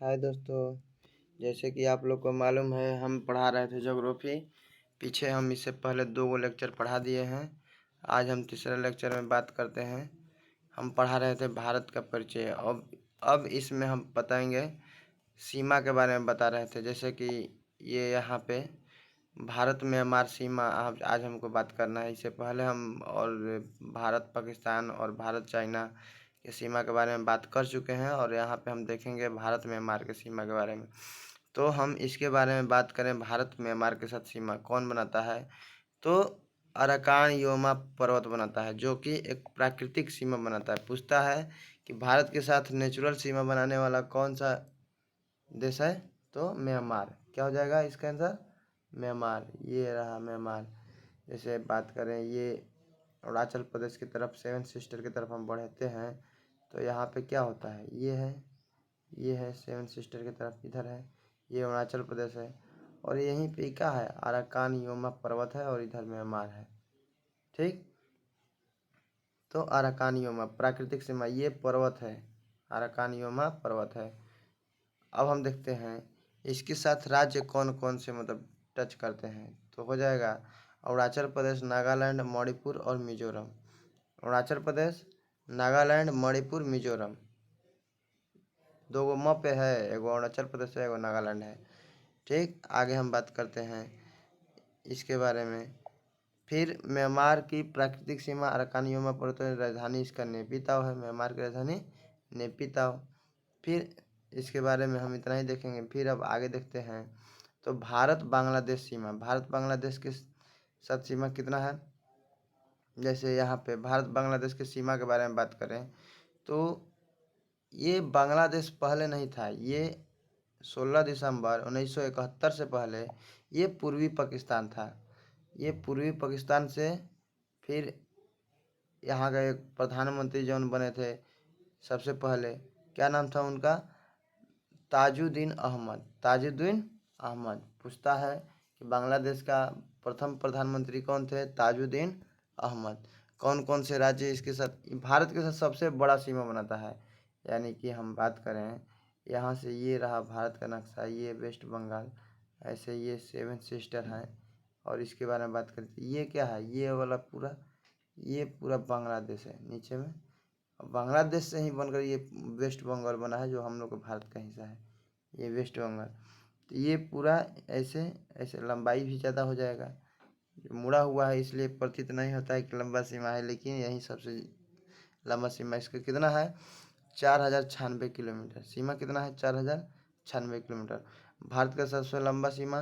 हाय दोस्तों। जैसे कि आप लोग को मालूम है, हम पढ़ा रहे थे ज्योग्राफी। पीछे हम इससे पहले 2 लेक्चर पढ़ा दिए हैं। आज हम तीसरे लेक्चर में बात करते हैं। हम पढ़ा रहे थे भारत का परिचय। अब इसमें हम बताएंगे सीमा के बारे में बता रहे थे। जैसे कि ये यहाँ पे भारत म्यांमार सीमा आज हमको बात करना है। इससे पहले हम और भारत पाकिस्तान और भारत चाइना की सीमा के बारे में बात कर चुके हैं, और यहाँ पे हम देखेंगे भारत म्यांमार की सीमा के बारे में। तो हम इसके बारे में बात करें, भारत म्यांमार के साथ सीमा कौन बनाता है, तो अराकान योमा पर्वत बनाता है, जो कि एक प्राकृतिक सीमा बनाता है। पूछता है कि भारत के साथ नेचुरल सीमा बनाने वाला कौन सा देश है, तो म्यांमार। क्या हो जाएगा इसका आंसर? म्यांमार। ये रहा म्यांमार। जैसे बात करें, ये अरुणाचल प्रदेश की तरफ, सेवन सिस्टर की तरफ हम बढ़ते हैं, तो यहाँ पे क्या होता है, ये है सेवन सिस्टर की तरफ, इधर है, ये अरुणाचल प्रदेश है, और यहीं पे क्या है, अराकान योमा पर्वत है, और इधर म्यांमार है। ठीक, तो अराकान योमा प्राकृतिक सीमा, ये पर्वत है, अराकान योमा पर्वत है। अब हम देखते हैं इसके साथ राज्य कौन कौन से मतलब टच करते हैं, तो हो जाएगा अरुणाचल प्रदेश, नागालैंड, मणिपुर और मिजोरम। अरुणाचल प्रदेश, नागालैंड, मणिपुर, मिजोरम। 2 म पे है, एगो अरुणाचल प्रदेश है, एगो नागालैंड है। ठीक, आगे हम बात करते हैं इसके बारे में। फिर म्यांमार की प्राकृतिक सीमा अराकान योमा पर्वत है, राजधानी इसका नेपिताव है। म्यांमार की राजधानी नेपिताव। फिर इसके बारे में हम इतना ही देखेंगे। फिर अब आगे देखते हैं, तो भारत बांग्लादेश सीमा, भारत बांग्लादेश के साथ सीमा कितना है। जैसे यहाँ पे भारत बांग्लादेश की सीमा के बारे में बात करें, तो ये बांग्लादेश पहले नहीं था। ये 16 दिसंबर 1971 से पहले ये पूर्वी पाकिस्तान था। ये पूर्वी पाकिस्तान से फिर यहाँ का एक प्रधानमंत्री जौन बने थे सबसे पहले, क्या नाम था उनका, ताजुद्दीन अहमद। ताजुद्दीन अहमद। पूछता है कि बांग्लादेश का प्रथम प्रधानमंत्री कौन थे, ताजुद्दीन अहमद। कौन कौन से राज्य इसके साथ, भारत के साथ सबसे बड़ा सीमा बनाता है। यानी कि हम बात करें यहाँ से, ये रहा भारत का नक्शा, ये वेस्ट बंगाल, ऐसे ये सेवन सिस्टर हैं। और इसके बारे में बात करें तो ये क्या है, ये वाला पूरा, ये पूरा बांग्लादेश है नीचे में। बांग्लादेश से ही बनकर ये वेस्ट बंगाल बना है, जो हम लोग का भारत का हिस्सा है, ये वेस्ट बंगाल। तो ये पूरा ऐसे ऐसे लंबाई भी ज़्यादा हो जाएगा, जो मुड़ा हुआ है, इसलिए प्रतीत नहीं होता है कि लंबा सीमा है, लेकिन यही सबसे लंबा सीमा इसका कितना है, 4096 किलोमीटर। सीमा कितना है, 4096 किलोमीटर। भारत का सबसे लंबा सीमा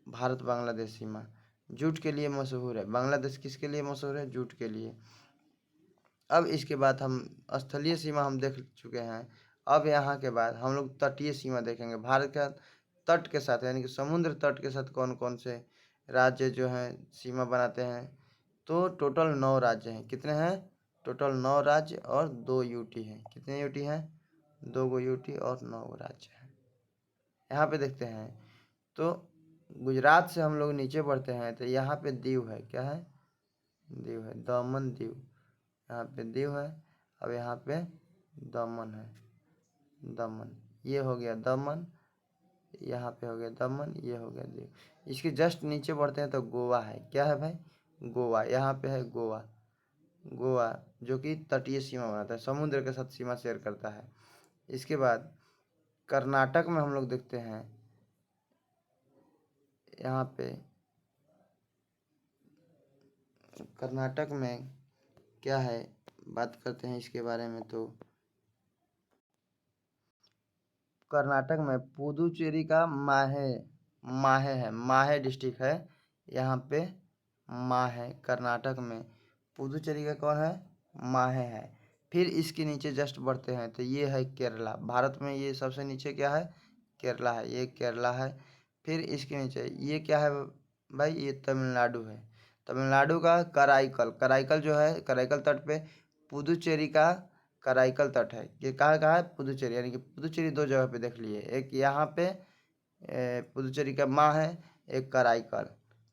भारत बांग्लादेश सीमा जूट के लिए मशहूर है। बांग्लादेश किसके लिए मशहूर है, जूट के लिए। अब इसके बाद हम स्थलीय सीमा हम देख चुके हैं। अब यहाँ के बाद हम लोग तटीय सीमा देखेंगे। भारत का तट के साथ, यानी कि समुद्र तट के साथ कौन कौन से राज्य जो हैं सीमा बनाते हैं, तो टोटल 9 राज्य हैं। कितने हैं, टोटल 9 राज्य और 2 यूटी हैं। कितने यूटी हैं, 2 गो यूटी और 9 गो राज्य हैं। यहाँ पे देखते हैं, तो गुजरात से हम लोग नीचे बढ़ते हैं, तो यहाँ पे दीव है। क्या है, दीव है, दमन दीव। यहाँ पे दीव है, अब यहाँ पे दमन है, दमन। ये हो गया दमन, यहाँ पे हो गया दमन, ये हो गया दीव। इसके जस्ट नीचे बढ़ते हैं तो गोवा है। क्या है भाई, गोवा। यहाँ पे है गोवा, गोवा जो कि तटीय सीमा बनाता है, समुद्र के साथ सीमा शेयर करता है। इसके बाद कर्नाटक में हम लोग देखते हैं, यहाँ पे कर्नाटक में क्या है, बात करते हैं इसके बारे में। तो कर्नाटक में पुदुचेरी का माहे, माहे है, माहे डिस्ट्रिक्ट है यहाँ पे, माहे कर्नाटक में। पुदुचेरी का कौन है, माहे है। फिर इसके नीचे जस्ट बढ़ते हैं, तो ये है केरला। भारत में ये सबसे नीचे क्या है, केरला है, ये केरला है। फिर इसके नीचे ये क्या है भाई, ये तमिलनाडु है। तमिलनाडु का कराईकल, कराईकल जो है, कराईकल तट पे पुदुचेरी का कराईकल तट है। ये कहाँ है, पुदुचेरी। यानी कि पुदुचेरी 2 जगह पे देख लिए, एक यहाँ पे पुदुचेरी का माँ है, एक कराईकल।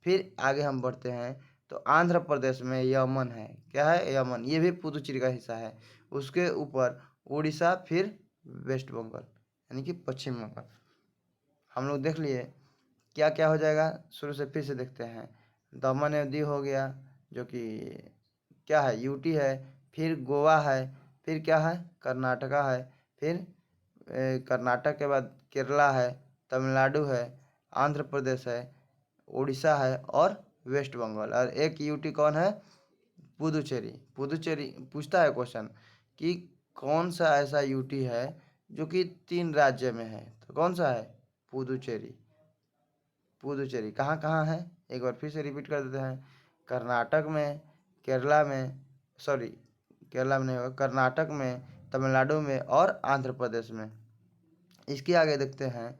फिर आगे हम बढ़ते हैं, तो आंध्र प्रदेश में यमन है। क्या है, यमन, ये भी पुदुचेरी का हिस्सा है। उसके ऊपर उड़ीसा, फिर वेस्ट बंगाल, यानी कि पश्चिम बंगाल। हम लोग देख लिए क्या क्या हो जाएगा, शुरू से फिर से देखते हैं। दमन एवं दीव हो गया, जो कि क्या है, यूटी है। फिर गोवा है, फिर क्या है, कर्नाटका है। फिर कर्नाटक के बाद केरला है, तमिलनाडु है, आंध्र प्रदेश है, उड़ीसा है और वेस्ट बंगाल। और एक यूटी कौन है, पुदुचेरी। पुदुचेरी पूछता है क्वेश्चन कि कौन सा ऐसा यूटी है जो कि 3 राज्य में है, तो कौन सा है, पुदुचेरी। पुदुचेरी कहाँ कहाँ है, एक बार फिर से रिपीट कर देते हैं। कर्नाटक में, केरला में, सॉरी केरला में नहीं होगा, कर्नाटक में, तमिलनाडु में और आंध्र प्रदेश में। इसके आगे देखते हैं,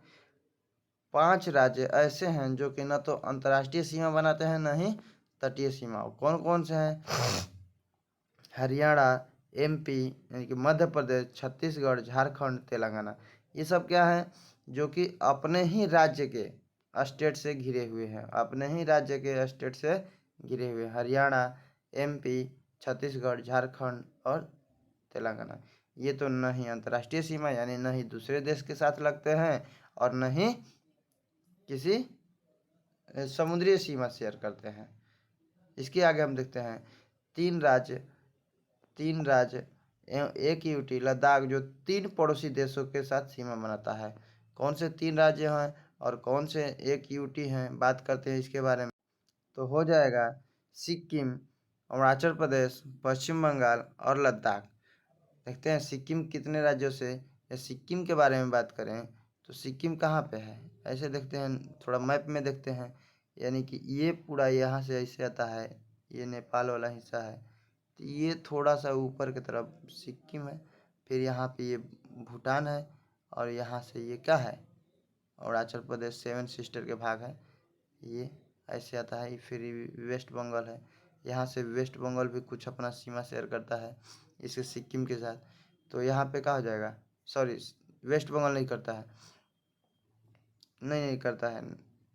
5 राज्य ऐसे हैं जो कि न तो अंतर्राष्ट्रीय सीमा बनाते हैं न ही तटीय सीमा। कौन कौन से हैं, हरियाणा, एमपी यानी कि मध्य प्रदेश, छत्तीसगढ़, झारखंड, तेलंगाना। ये सब क्या है, जो कि अपने ही राज्य के स्टेट से घिरे हुए हैं, अपने ही राज्य के स्टेट से घिरे हुए। हरियाणा, एमपी, छत्तीसगढ़, झारखंड और तेलंगाना। ये तो न ही अंतर्राष्ट्रीय सीमा यानी न ही दूसरे देश के साथ लगते हैं और न ही किसी समुद्री सीमा शेयर करते हैं। इसके आगे हम देखते हैं, 3 राज्य एवं एक यूटी लद्दाख, जो 3 पड़ोसी देशों के साथ सीमा बनाता है। कौन से 3 राज्य हैं और कौन से एक यूटी हैं, बात करते हैं इसके बारे में। तो हो जाएगा सिक्किम, अरुणाचल प्रदेश, पश्चिम बंगाल और लद्दाख। देखते हैं सिक्किम कितने राज्यों से, या सिक्किम के बारे में बात करें तो सिक्किम कहाँ पे है, ऐसे देखते हैं, थोड़ा मैप में देखते हैं। यानी कि ये पूरा यहाँ से ऐसे आता है, ये नेपाल वाला हिस्सा है, तो ये थोड़ा सा ऊपर की तरफ सिक्किम है। फिर यहाँ पे ये भूटान है और यहाँ से ये क्या है, अरुणाचल प्रदेश 7 सिस्टर के भाग है, ये ऐसे आता है। फिर वेस्ट बंगाल है, यहाँ से वेस्ट बंगाल भी कुछ अपना सीमा शेयर करता है इसके सिक्किम के साथ। तो यहाँ पे क्या हो जाएगा, सॉरी वेस्ट बंगाल नहीं करता है, नहीं करता है,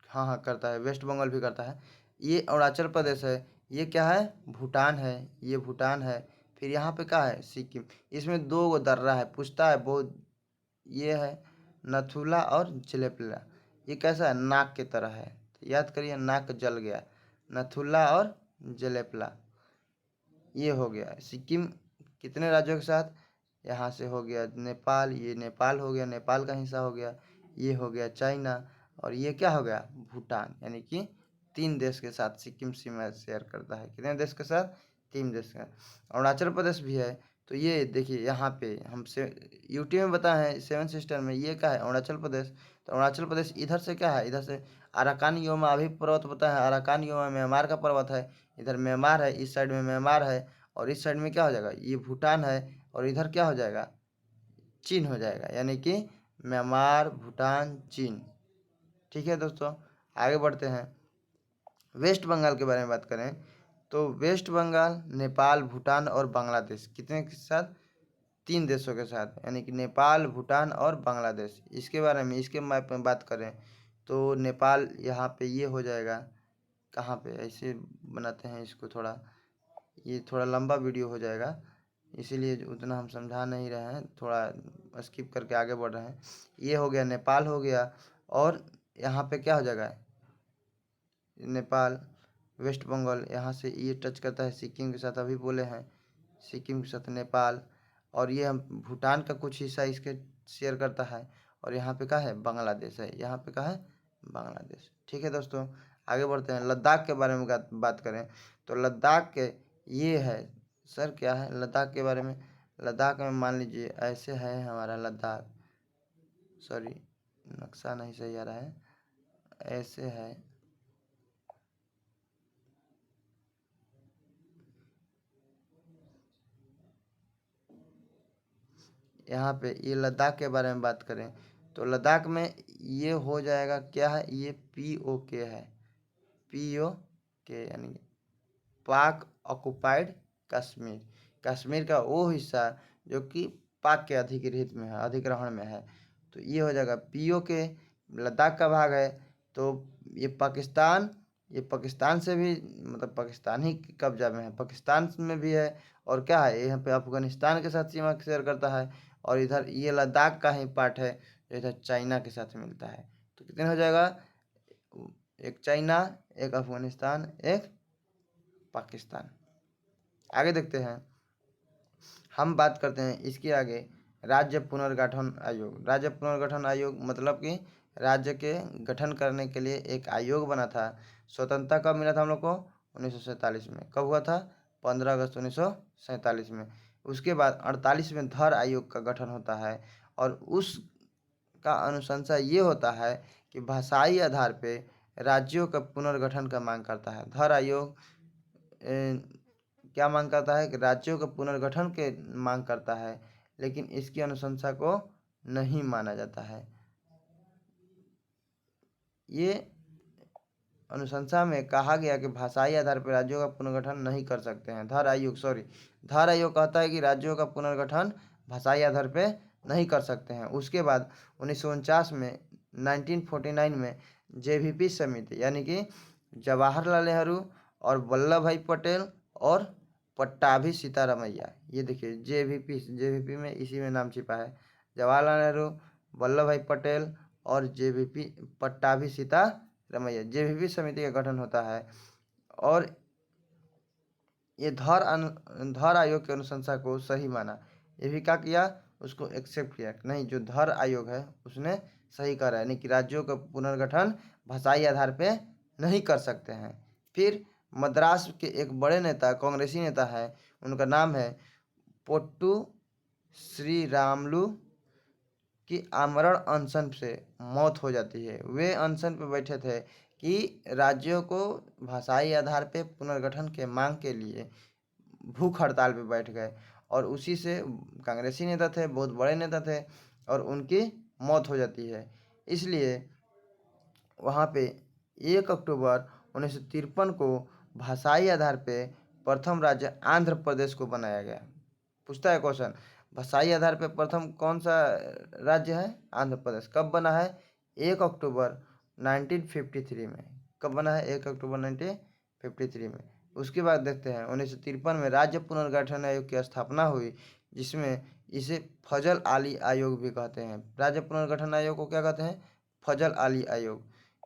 हाँ हाँ करता है, वेस्ट बंगाल भी करता है। ये अरुणाचल प्रदेश है, ये क्या है, भूटान है, ये भूटान है। फिर यहाँ पे क्या है, सिक्किम। इसमें 2 गो दर्रा है, पूछता है बहुत। ये है नथुला और जलेपला। ये कैसा है, नाक की तरह है, तो याद करिए, नाक जल गया, नथुला और जलेपला। ये हो गया सिक्किम कितने राज्यों के साथ, यहाँ से हो गया नेपाल, ये नेपाल हो गया, नेपाल का हिस्सा हो गया। ये हो गया चाइना और ये क्या हो गया, भूटान। यानी कि 3 देश के साथ सिक्किम सीमा शेयर करता है। कितने देश के साथ, 3 देश का। अरुणाचल प्रदेश भी है, तो ये देखिए यहाँ पे हमसे यूटी में बताया है 7 सिस्टर में, ये क्या है, अरुणाचल प्रदेश। तो अरुणाचल प्रदेश इधर से क्या है, इधर से अराकान योमा अभी पर्वत पता है, अराकान योमा म्यांमार का पर्वत है। इधर म्यांमार है, इस साइड में म्यांमार है और इस साइड में क्या हो जाएगा, ये भूटान है और इधर क्या हो जाएगा, चीन हो जाएगा। यानी कि म्यांमार, भूटान, चीन। ठीक है दोस्तों, आगे बढ़ते हैं। वेस्ट बंगाल के बारे में बात करें तो वेस्ट बंगाल नेपाल, भूटान और बांग्लादेश कितने के साथ, 3 देशों के साथ, यानी कि नेपाल, भूटान और बांग्लादेश। इसके बारे में, इसके मैप में बात करें तो नेपाल यहाँ पे ये हो जाएगा, कहाँ पे, ऐसे बनाते हैं इसको, थोड़ा ये थोड़ा लंबा वीडियो हो जाएगा, इसीलिए उतना हम समझा नहीं रहे हैं, थोड़ा स्किप करके आगे बढ़ रहे हैं। ये हो गया, नेपाल हो गया और यहाँ पे क्या हो जाएगा, नेपाल, वेस्ट बंगाल, यहाँ से ये टच करता है सिक्किम के साथ, अभी बोले हैं सिक्किम के साथ नेपाल। और ये हम भूटान का कुछ हिस्सा इसके शेयर करता है और यहाँ पे क्या है, बांग्लादेश है, यहाँ पे क्या है, बांग्लादेश। ठीक है दोस्तों, आगे बढ़ते हैं। लद्दाख के बारे में बात करें तो लद्दाख के ये है, सर क्या है लद्दाख के बारे में, लद्दाख में मान लीजिए ऐसे है हमारा लद्दाख, सॉरी नक्शा नहीं सही आ रहा है, ऐसे है, यहाँ पे ये लद्दाख के बारे में बात करें तो लद्दाख में ये हो जाएगा, क्या है, ये POK है, POK यानी पाक ऑक्युपाइड कश्मीर। कश्मीर का वो हिस्सा जो कि पाक के अधिकृत में है, अधिग्रहण में है, तो ये हो जाएगा POK, लद्दाख का भाग है। तो ये पाकिस्तान से भी, मतलब पाकिस्तान ही कब्जा में है, पाकिस्तान में भी है। और क्या है, यहाँ पे अफगानिस्तान के साथ सीमा शेयर करता है। और इधर ये लद्दाख का ही पार्ट है जो इधर चाइना के साथ मिलता है। तो कितने हो जाएगा, एक चाइना, एक अफगानिस्तान, एक पाकिस्तान। आगे देखते हैं, हम बात करते हैं इसके आगे राज्य पुनर्गठन आयोग। राज्य पुनर्गठन आयोग मतलब कि राज्य के गठन करने के लिए एक आयोग बना था। स्वतंत्रता कब मिला था हम लोग को, 1947 में। कब हुआ था, 15 अगस्त 1947 में। उसके बाद 48 में धर आयोग का गठन होता है और उसका अनुशंसा ये होता है कि भाषाई आधार पे राज्यों का पुनर्गठन का मांग करता है। धर आयोग क्या मांग करता है कि राज्यों का पुनर्गठन के मांग करता है, लेकिन इसकी अनुशंसा को नहीं माना जाता है। ये अनुशंसा में कहा गया कि भाषाई आधार पर राज्यों का पुनर्गठन नहीं कर सकते हैं। धर आयोग कहता है कि राज्यों का पुनर्गठन भाषाई आधार पर नहीं कर सकते हैं। उसके बाद 1949 में 1949 में जेवीपी समिति यानी कि जवाहरलाल नेहरू और वल्लभ भाई पटेल और पट्टाभी सीतारामैया, ये देखिए जेवीपी में इसी में नाम छिपा है, जवाहरलाल नेहरू, वल्लभ भाई पटेल और जेवीपी पट्टाभी सीतारामैया, जेवीपी समिति का गठन होता है। और ये धर आयोग की अनुशंसा को सही माना। ये भी क्या किया, उसको एक्सेप्ट किया, नहीं जो धर आयोग है उसने सही करा है, यानी कि राज्यों का पुनर्गठन भाषाई आधार पे नहीं कर सकते हैं। फिर मद्रास के एक बड़े नेता, कांग्रेसी नेता है, उनका नाम है पोट्टू श्रीरामुलु की आमरण अनशन से मौत हो जाती है। वे अनशन पे बैठे थे कि राज्यों को भाषाई आधार पे पुनर्गठन के मांग के लिए भूख हड़ताल पे बैठ गए और उसी से कांग्रेसी नेता थे, बहुत बड़े नेता थे, और उनकी मौत हो जाती है। इसलिए वहाँ पे 1 अक्टूबर 1953 को भाषाई आधार पे प्रथम राज्य आंध्र प्रदेश को बनाया गया। पूछता है क्वेश्चन, भाषाई आधार पे प्रथम कौन सा राज्य है, आंध्र प्रदेश। कब बना है, 1 अक्टूबर 1953 में। कब बना है, 1 अक्टूबर 1953 में। उसके बाद देखते हैं 1953 में राज्य पुनर्गठन आयोग की स्थापना हुई, जिसमें इसे फजल आली आयोग भी कहते हैं। राज्य पुनर्गठन आयोग को क्या कहते हैं, फजल आली आयोग।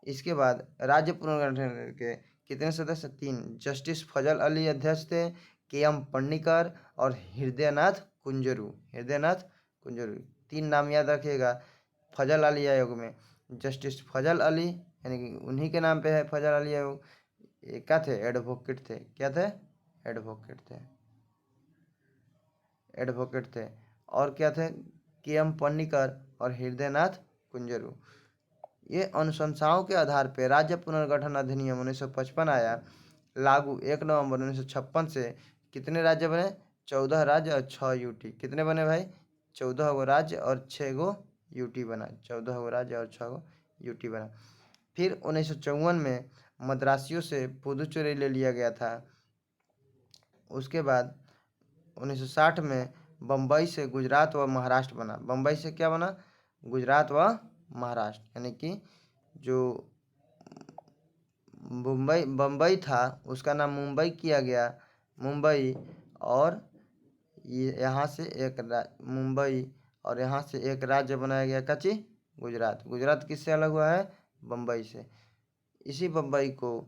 इसके बाद राज्य पुनर्गठन के कितने सदस्य, 3। जस्टिस फजल अली अध्यक्ष थे, के.एम. पन्नीकर और हृदयनाथ कुंजरू। 3 नाम याद रखिएगा। फजल अली आयोग में जस्टिस फजल अली, यानी कि उन्हीं के नाम पे है फजल अली आयोग। ये क्या थे, एडवोकेट थे। क्या थे, एडवोकेट थे। और क्या थे, के.एम. पन्नीकर और हृदयनाथ कुंजरू। ये अनुशंसाओं के आधार पर राज्य पुनर्गठन अधिनियम 1955 आया लागू 1 नवंबर 1956 से। कितने राज्य बने, 14 राज्य और 6 यूटी। कितने बने भाई, 14 गो राज्य और 6 गो यूटी बना। 14 गो राज्य और 6 गो यूटी बना। फिर 1954 में मद्रासियों से पुदुचेरी ले लिया गया था। उसके बाद 1960 में बम्बई से गुजरात व महाराष्ट्र बना। बम्बई से क्या बना, गुजरात व महाराष्ट्र, यानी कि जो बम्बई था उसका नाम मुंबई किया गया, मुंबई। और यहाँ से एक मुंबई और यहाँ से एक राज्य बनाया गया, कच्ची गुजरात। गुजरात किससे अलग हुआ है, बम्बई से। इसी बम्बई को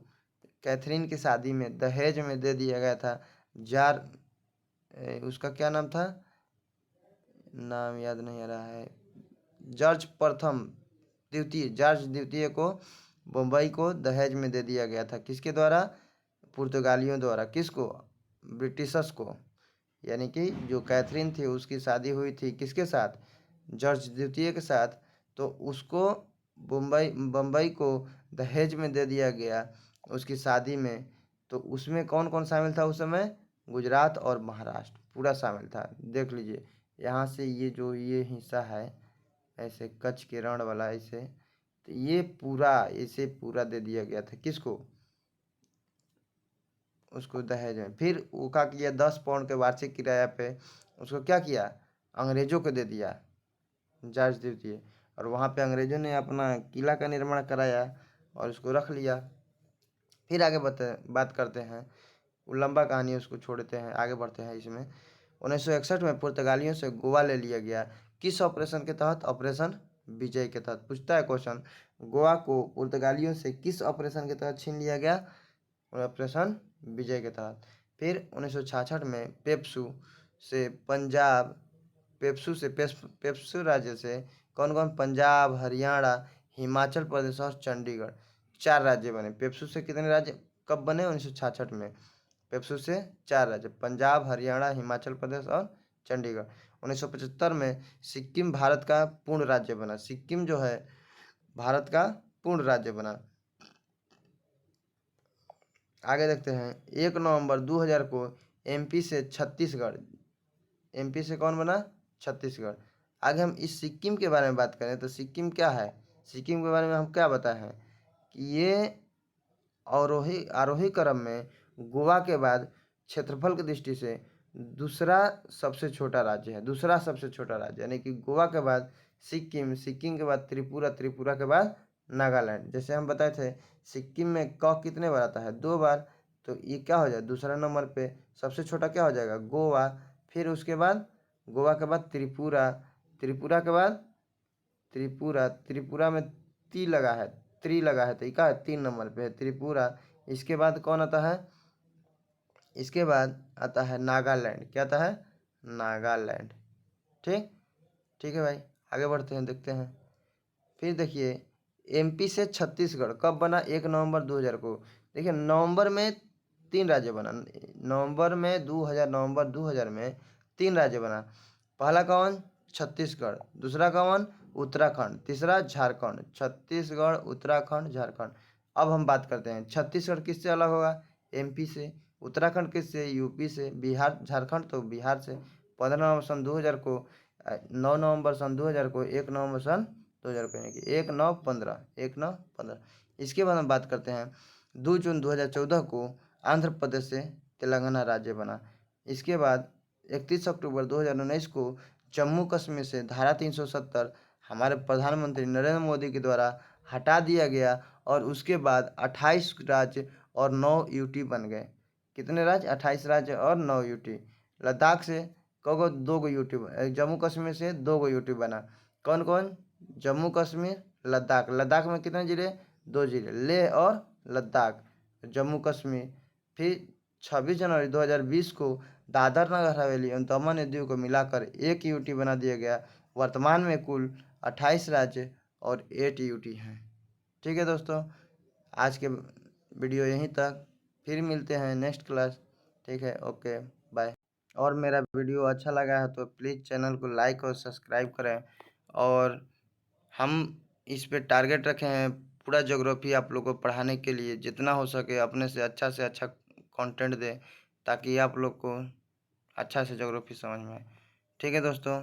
कैथरीन की शादी में दहेज में दे दिया गया था। जार उसका क्या नाम था, नाम याद नहीं आ रहा है, जॉर्ज द्वितीय को बम्बई को दहेज में दे दिया गया था। किसके द्वारा, पुर्तगालियों द्वारा। किसको, ब्रिटिशर्स को। यानी कि जो कैथरीन थी उसकी शादी हुई थी किसके साथ, जॉर्ज द्वितीय के साथ। तो उसको बम्बई को दहेज में दे दिया गया उसकी शादी में। तो उसमें कौन कौन शामिल था उस समय, गुजरात और महाराष्ट्र पूरा शामिल था। देख लीजिए यहाँ से ये हिस्सा है ऐसे कच्छ के रण वाला ऐसे, तो ये पूरा इसे पूरा दे दिया गया था किसको, उसको दहेज में। फिर वो क्या किया, 10 पाउंड के वार्षिक किराया पे उसको क्या किया, अंग्रेजों को दे दिया, जॉर्ज द्वितीय। और वहाँ पे अंग्रेजों ने अपना किला का निर्माण कराया और उसको रख लिया। फिर आगे बात करते हैं, वो लंबा कहानी है उसको छोड़ते हैं, आगे बढ़ते हैं इसमें। 1961 में पुर्तगालियों से गोवा ले लिया गया। किस ऑपरेशन के तहत, ऑपरेशन विजय के तहत। पूछता है क्वेश्चन, गोवा को पुर्तगालियों से किस ऑपरेशन के तहत छीन लिया गया? ऑपरेशन विजय के तहत। फिर 1966 में पेप्सू राज्य से कौन कौन? पंजाब, हरियाणा, हिमाचल प्रदेश और चंडीगढ़, 4 राज्य बने। पेप्सू से कितने राज्य कब बने? 1966 में। पेप्सू से 4 राज्य, पंजाब, हरियाणा, हिमाचल प्रदेश और चंडीगढ़। 1975 में सिक्किम भारत का पूर्ण राज्य बना। सिक्किम जो है भारत का पूर्ण राज्य बना। आगे देखते हैं, 1 नवंबर 2000 को एमपी से कौन बना? छत्तीसगढ़। आगे हम इस सिक्किम के बारे में बात करें तो सिक्किम क्या है? सिक्किम के बारे में हम क्या बताए हैं कि ये आरोही क्रम में गोवा के बाद क्षेत्रफल की दृष्टि से दूसरा सबसे छोटा राज्य है। यानी कि गोवा के बाद सिक्किम के बाद त्रिपुरा के बाद नागालैंड। जैसे हम बताए थे सिक्किम में कितने बार आता है? 2 बार। तो ये क्या हो जाए? दूसरा नंबर पे सबसे छोटा क्या हो जाएगा? गोवा। फिर उसके बाद गोवा के बाद त्रिपुरा त्रिपुरा में त्रि लगा है तो ये क्या है? 3 नंबर पे है त्रिपुरा। इसके बाद कौन आता है? इसके बाद आता है नागालैंड। क्या आता है? नागालैंड। ठीक है भाई, आगे बढ़ते हैं, देखते हैं। फिर देखिए एमपी से छत्तीसगढ़ कब बना? 1 नवंबर 2000 को। देखिए नवंबर में 3 राज्य बना। नवंबर 2000 में 3 राज्य बना। पहला कौन? छत्तीसगढ़। दूसरा कौन? उत्तराखंड। तीसरा झारखंड। छत्तीसगढ़, उत्तराखंड, झारखंड। अब हम बात करते हैं छत्तीसगढ़ किससे अलग होगा? एमपी से। उत्तराखंड किससे? यूपी से। बिहार, झारखंड तो बिहार से। 15 नवंबर सन 2000 को 9 नवंबर सन 2000 को 1 नवंबर सन 2000 को, यानी कि 1 9 15। इसके बाद हम बात करते हैं 2 जून 2014 को आंध्र प्रदेश से तेलंगाना राज्य बना। इसके बाद 31 अक्टूबर 2019 को जम्मू कश्मीर से धारा 370 हमारे प्रधानमंत्री नरेंद्र मोदी के द्वारा हटा दिया गया और उसके बाद 28 राज्य और 9 यूटी बन गए। कितने राज्य? 28 राज्य और 9 यूटी। लद्दाख से दो गो यूटी, जम्मू कश्मीर से 2 गो यूटी बना। कौन कौन? जम्मू कश्मीर, लद्दाख। लद्दाख में कितने जिले? 2 जिले, लेह और लद्दाख, जम्मू कश्मीर। फिर 26 जनवरी 2020 को दादर नगर हवेली एवं दमन और दीव को मिलाकर 1 यूटी बना दिया गया। वर्तमान में कुल 28 राज्य और 8 यूटी हैं। ठीक है दोस्तों, आज के वीडियो यहीं तक, फिर मिलते हैं नेक्स्ट क्लास। ठीक है, ओके, बाय। और मेरा वीडियो अच्छा लगा है तो प्लीज़ चैनल को लाइक और सब्सक्राइब करें। और हम इस पे टारगेट रखे हैं पूरा ज्योग्राफी आप लोगों को पढ़ाने के लिए, जितना हो सके अपने से अच्छा कंटेंट दें ताकि आप लोग को अच्छा से ज्योग्राफी समझ में आए। ठीक है दोस्तों।